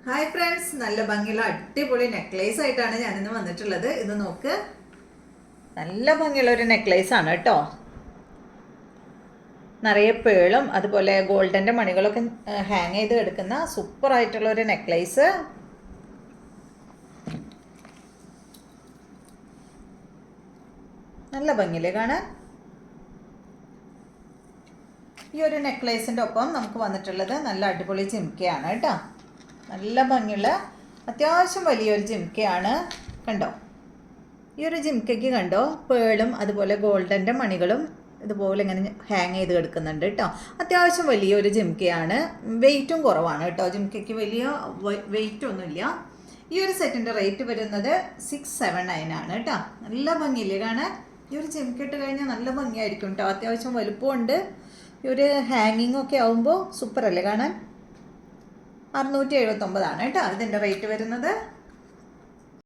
Hi friends, നല്ല ഭംഗിയുള്ള അടിപൊളി നെക്ലേസ് ആയിട്ടാണ് ഞാനിന്ന് വന്നിട്ടുള്ളത്. ഇത് നോക്ക്, നല്ല ഭംഗിയുള്ള ഒരു നെക്ലേസ് ആണ് കേട്ടോ. നിറയെ പേളും അതുപോലെ ഗോൾഡൻ്റെ മണികളൊക്കെ ഹാങ് ചെയ്ത് എടുക്കുന്ന സൂപ്പർ ആയിട്ടുള്ള ഒരു നെക്ലേസ്. നല്ല ഭംഗിയില്ലേ കാണാൻ. ഈ ഒരു നെക്ലേസിൻ്റെ ഒപ്പം നമുക്ക് വന്നിട്ടുള്ളത് നല്ല അടിപൊളി ജിംക്കയാണ് കേട്ടോ. നല്ല ഭംഗിയുള്ള അത്യാവശ്യം വലിയൊരു ജിംക്കയാണ്. കണ്ടോ, ഈ ഒരു ജിംക്കയ്ക്ക് കണ്ടോ പേളും അതുപോലെ ഗോൾഡൻ്റെ മണികളും ഇതുപോലെ ഇങ്ങനെ ഹാങ് ചെയ്ത് കിടക്കുന്നുണ്ട് കേട്ടോ. അത്യാവശ്യം വലിയൊരു ജിംക്കയാണ്, വെയിറ്റും കുറവാണ് കേട്ടോ. ജിംക്കയ്ക്ക് വലിയ വെയിറ്റ് ഒന്നുമില്ല. ഈ ഒരു സെറ്റിൻ്റെ റേറ്റ് വരുന്നത് 679 ആണ് കേട്ടോ. നല്ല ഭംഗിയില്ലേ കാണാൻ. ഈ ഒരു ജിംക്ക ഇട്ട് കഴിഞ്ഞാൽ നല്ല ഭംഗിയായിരിക്കും കേട്ടോ. അത്യാവശ്യം വലുപ്പമുണ്ട്. ഈ ഒരു ഹാങ്ങിങ് ഒക്കെ ആവുമ്പോൾ സൂപ്പർ അല്ലേ കാണാൻ. 679 ആണ് കേട്ടോ ഇതിൻ്റെ റേറ്റ് വരുന്നത്.